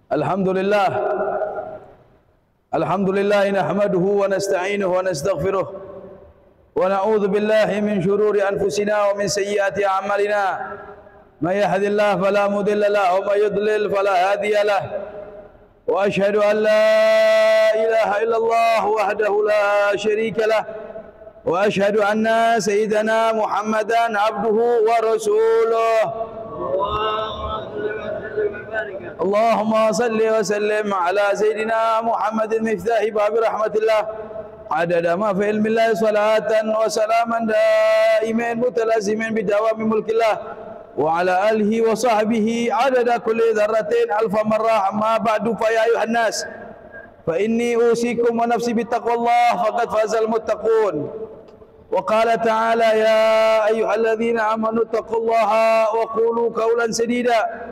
Alhamdulillah. Alhamdulillah nahmaduhu wa nasta'inuhu wa nastaghfiruh wa na'udzu billahi min shururi anfusina wa min sayyiati a'malina. May yahdihillahu fala mudilla lahu wa may yudlil fala hadiya lahu. Wa ashhadu an la ilaha illallah wahdahu la syarika lahu wa ashhadu anna sayyidana Muhammadan abduhu wa rasuluh. Allahumma salli wa sallim ala sayyidina Muhammadin miftahi babi rahmatillah adada ma fi ilmillah salatan wa salaman daiman mutalazimin bidawami mulkillah wa ala alihi wa sahbihi adada kulli dharratin alfa marrah amma ba'du fa ya ayuhan nas fa inni usikum wa nafsi bittaqwallah faqad fazal muttaqun wa qala ta'ala ya ayyuhalladzina amanu taqullaha wa qulu qawlan sadida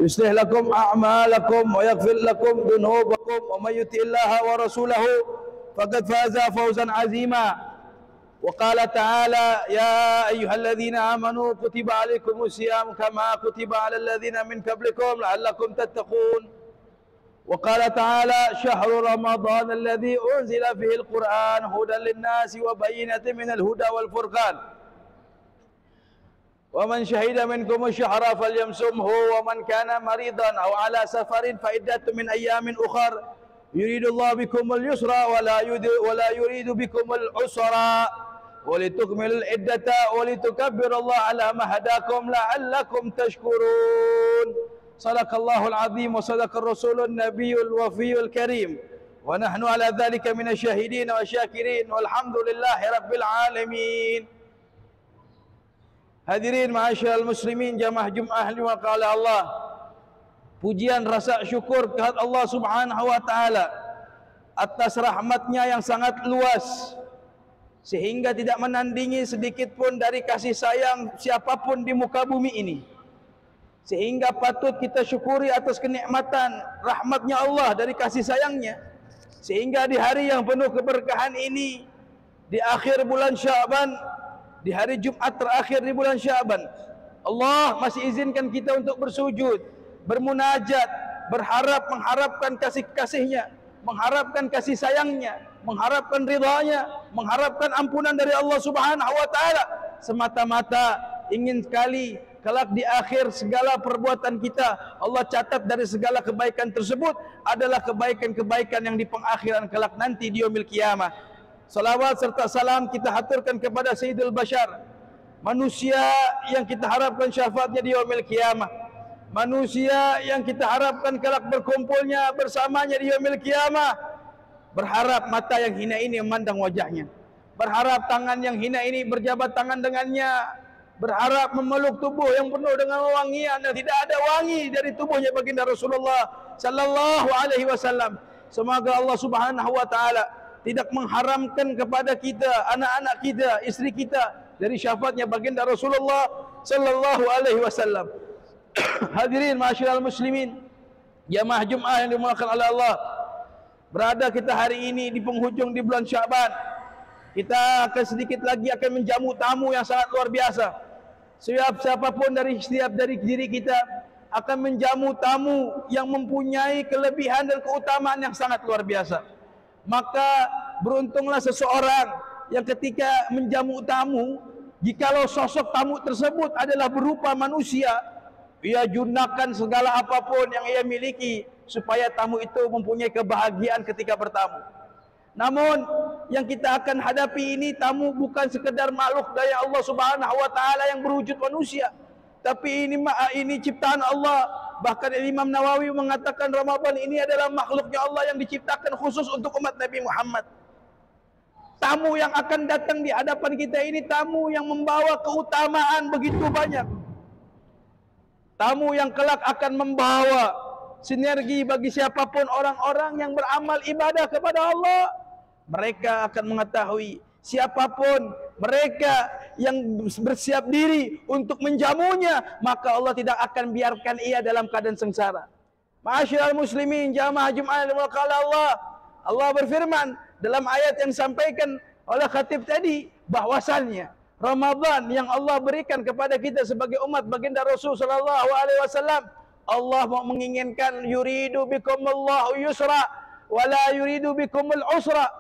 يصلح لكم أعمالكم ويغفر لكم ذنوبكم ومن يطع الله ورسوله فقد فاز فوزا عظيما وقال تعالى يا أيها الذين آمنوا كتب عليكم الصيام كما كتب على الذين من قبلكم لعلكم تتقون وقال تعالى شهر رمضان الذي أنزل فيه القرآن هدى للناس وبينة من الهدى والفرقان ومن شهد منكم الشهر فليصمه ومن كان مريضا أو على سفر فعدة من أيام أخر يريد الله بكم اليسر ولا يريد بكم العسر ولتكملوا العدة ولتكبروا الله على ما هداكم لعلكم تشكرون صدق الله العظيم وصدق الرسول النبي الوفي الكريم ونحن على ذلك من الشاهدين والشاكرين والحمد لله رب العالمين. Hadirin ma'asyiral muslimin jamaah Jumat lima kali Allah. Pujian rasa syukur kehadirat Allah Subhanahu wa taala atas rahmatnya yang sangat luas sehingga tidak menandingi sedikit pun dari kasih sayang siapapun di muka bumi ini. Sehingga patut kita syukuri atas kenikmatan rahmatnya Allah dari kasih sayangnya. Sehingga di hari yang penuh keberkahan ini di akhir bulan Sya'ban, di hari Jumat terakhir di bulan Sya'ban, Allah masih izinkan kita untuk bersujud, bermunajat, mengharapkan kasih-kasihnya, mengharapkan kasih sayangnya, mengharapkan ridhanya, mengharapkan ampunan dari Allah Subhanahu wa taala, semata-mata ingin sekali kelak di akhir segala perbuatan kita Allah catat dari segala kebaikan tersebut adalah kebaikan-kebaikan yang di pengakhiran kelak nanti di yaumil qiyamah. Salawat serta salam kita haturkan kepada Sayyidul Bashar, manusia yang kita harapkan syafaatnya di yaumil qiyamah, manusia yang kita harapkan kelak berkumpulnya bersamanya di yaumil qiyamah. Berharap mata yang hina ini memandang wajahnya, berharap tangan yang hina ini berjabat tangan dengannya, berharap memeluk tubuh yang penuh dengan wangian dan tidak ada wangi dari tubuhnya baginda Rasulullah sallallahu alaihi wasallam. Semoga Allah Subhanahu wa taala tidak mengharamkan kepada kita, anak-anak kita, istri kita dari syafaatnya baginda Rasulullah sallallahu alaihi wasallam. Hadirin ma'asyiral muslimin, jamaah Jumat yang dimuliakan oleh Allah. Berada kita hari ini di penghujung di bulan Sya'ban. Kita akan sedikit lagi akan menjamu tamu yang sangat luar biasa. Siapapun dari diri kita akan menjamu tamu yang mempunyai kelebihan dan keutamaan yang sangat luar biasa. Maka beruntunglah seseorang yang ketika menjamu tamu, jikalau sosok tamu tersebut adalah berupa manusia, ia gunakan segala apapun yang ia miliki supaya tamu itu mempunyai kebahagiaan ketika bertamu. Namun yang kita akan hadapi ini tamu bukan sekedar makhluk dari Allah Subhanahu wa taala yang berwujud manusia, tapi ini ciptaan Allah. Bahkan Imam Nawawi mengatakan Ramadan ini adalah makhluknya Allah yang diciptakan khusus untuk umat Nabi Muhammad. Tamu yang akan datang di hadapan kita ini tamu yang membawa keutamaan begitu banyak. Tamu yang kelak akan membawa sinergi bagi siapapun orang-orang yang beramal ibadah kepada Allah. Mereka akan mengetahui siapapun mereka yang bersiap diri untuk menjamunya, maka Allah tidak akan biarkan ia dalam keadaan sengsara. Ma'asyiral muslimin jamaah Jumat yang dimuliakan Allah. Allah berfirman dalam ayat yang disampaikan oleh khatib tadi bahwasannya Ramadan yang Allah berikan kepada kita sebagai umat baginda Rasul sallallahu alaihi wasallam, Allah mau menginginkan yuridu bikumullahu yusra wala yuridu bikumul usra.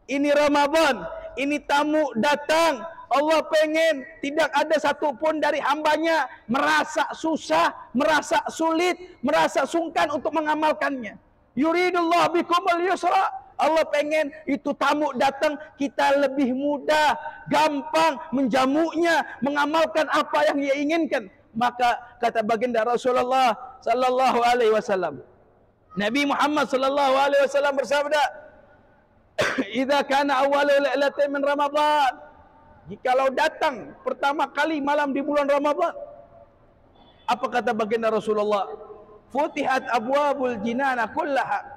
Ini Ramadan, ini tamu datang. Allah pengen tidak ada satupun dari hambanya merasa susah, merasa sulit, merasa sungkan untuk mengamalkannya. Yuridullah bikumul yusra. Allah pengen itu tamu datang kita lebih mudah, gampang menjamunya, mengamalkan apa yang dia inginkan. Maka kata baginda Rasulullah sallallahu alaihi wasallam, Nabi Muhammad sallallahu alaihi wasallam bersabda, "Idza kana awwalul lailatin min Ramadan." Jikalau datang pertama kali malam di bulan Ramadan, apa kata baginda Rasulullah? Futihat abwabul jinana kullaha.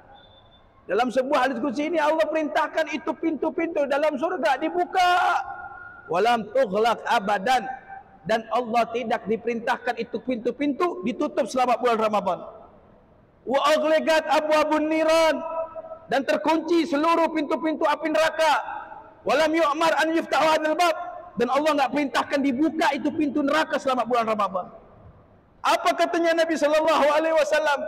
Dalam sebuah hadis qudsi ini Allah perintahkan itu pintu-pintu dalam surga dibuka. Walam tughlaq abadan. Dan Allah tidak diperintahkan itu pintu-pintu ditutup selama bulan Ramadan. Wa aghliqat abwabun niran. Dan terkunci seluruh pintu-pintu api neraka. Walam yu'mar an yuftahu hadzal bab. Dan Allah enggak perintahkan dibuka itu pintu neraka selama bulan Ramadan. Apa katanya Nabi sallallahu alaihi wasallam?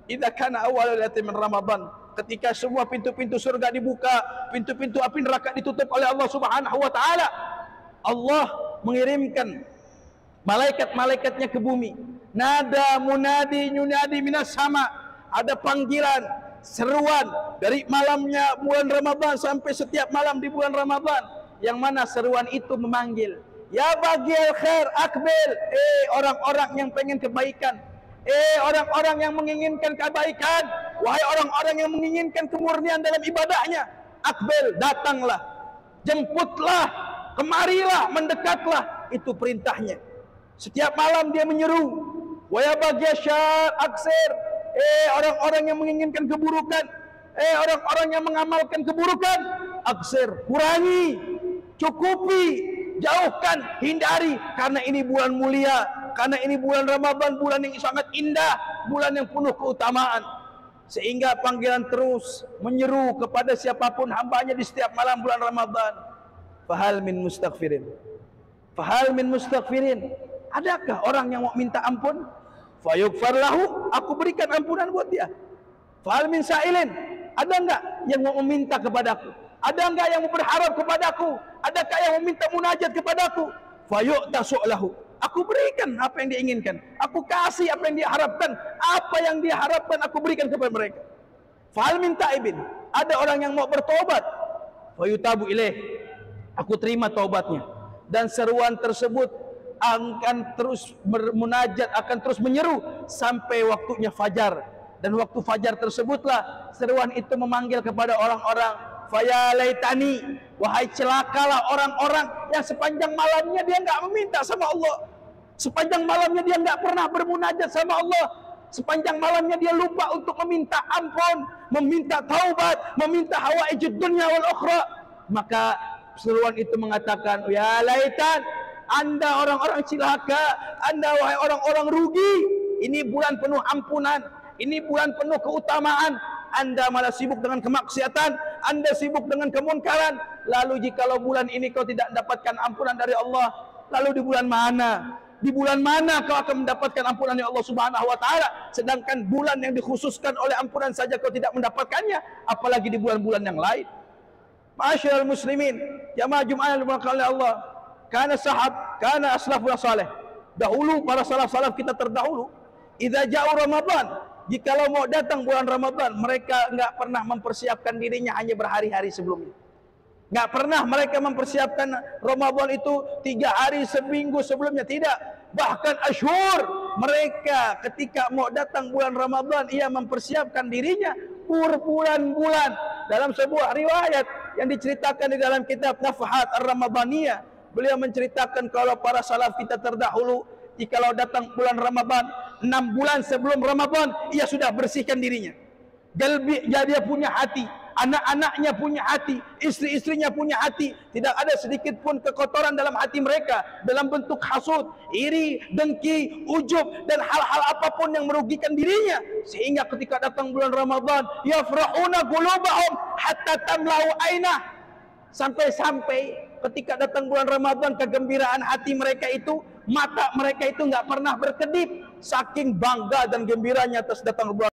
Idza kana awwalul lailatin min Ramadan, ketika semua pintu-pintu surga dibuka, pintu-pintu api neraka ditutup oleh Allah Subhanahu wa taala, Allah mengirimkan malaikat-malaikatnya ke bumi. Nada munadi yunadi minas sama. Ada panggilan, seruan dari malamnya bulan Ramadan sampai setiap malam di bulan Ramadan, yang mana seruan itu memanggil, ya bagial khair akbil, orang-orang yang pengen kebaikan, orang-orang yang menginginkan kebaikan, wahai orang-orang yang menginginkan kemurnian dalam ibadahnya, akbil, datanglah, jemputlah, kemarilah, mendekatlah. Itu perintahnya. Setiap malam dia menyeru, wa ya bagial syar aksir, orang-orang yang menginginkan keburukan, orang-orang yang mengamalkan keburukan, aksir, kurangi, cukupi, jauhkan, hindari, karena ini bulan mulia, karena ini bulan Ramadan, bulan yang sangat indah, bulan yang penuh keutamaan. Sehingga panggilan terus menyeru kepada siapapun hambanya di setiap malam bulan Ramadan. Fahal min mustaghfirin, fahal min mustaghfirin. Adakah orang yang mau minta ampun? Fayughfar lahu, aku berikan ampunan buat dia. Fahal min sa'ilin, ada enggak yang mau meminta kepadaku? Ada enggak yang mau berharap kepadaku? Adakah yang meminta munajat kepadaku? Fayu'ta su'lahu, aku berikan apa yang dia inginkan, aku kasih apa yang dia harapkan, apa yang dia harapkan aku berikan kepada mereka. Fahal min ta'ibin, ada orang yang mau bertobat, fayutabu ilaih, aku terima taubatnya. Dan seruan tersebut akan terus bermunajat, akan terus menyeru sampai waktunya fajar. Dan waktu fajar tersebutlah seruan itu memanggil kepada orang-orang, faya laitani, wahai celakalah orang-orang yang sepanjang malamnya dia enggak meminta sama Allah, sepanjang malamnya dia enggak pernah bermunajat sama Allah, sepanjang malamnya dia lupa untuk meminta ampun, meminta taubat, meminta hawaijud dunya wal ukhra. Maka seruan itu mengatakan, ya laitan, Anda orang-orang cilaka, Anda wahai orang-orang rugi. Ini bulan penuh ampunan, ini bulan penuh keutamaan. Anda malah sibuk dengan kemaksiatan, Anda sibuk dengan kemunkaran. Lalu jikalau bulan ini kau tidak mendapatkan ampunan dari Allah, lalu di bulan mana? Di bulan mana kau akan mendapatkan ampunan dari Allah Subhanahu wa taala? Sedangkan bulan yang dikhususkan oleh ampunan saja kau tidak mendapatkannya, apalagi di bulan-bulan yang lain. Ma'asyiral muslimin, jamaah Jumat yang dimuliakan oleh Allah. Kana sahab, kana aslafun salih. Dahulu para salaf-salaf kita terdahulu, idza ja'u Ramadan, jikalau mau datang bulan Ramadan, mereka enggak pernah mempersiapkan dirinya hanya berhari-hari sebelumnya. Enggak pernah mereka mempersiapkan Ramadan itu 3 hari seminggu sebelumnya, tidak. Bahkan asyhur, mereka ketika mau datang bulan Ramadan, ia mempersiapkan dirinya berbulan-bulan. Dalam sebuah riwayat yang diceritakan di dalam kitab Nafahat Ar-Ramadaniyah, beliau menceritakan kalau para salaf kita terdahulu, jikalau datang bulan Ramadan, 6 bulan sebelum Ramadan, ia sudah bersihkan dirinya. Dia punya hati, anak-anaknya punya hati, istri-istrinya punya hati. Tidak ada sedikit pun kekotoran dalam hati mereka, dalam bentuk hasud, iri, dengki, ujub, dan hal-hal apapun yang merugikan dirinya. Sehingga ketika datang bulan Ramadan, yafrahuna qulubahum hatta tamlau ainah. Sampai-sampai ketika datang bulan Ramadan, kegembiraan hati mereka itu mata mereka itu nggak pernah berkedip, saking bangga dan gembiranya atas datang bulan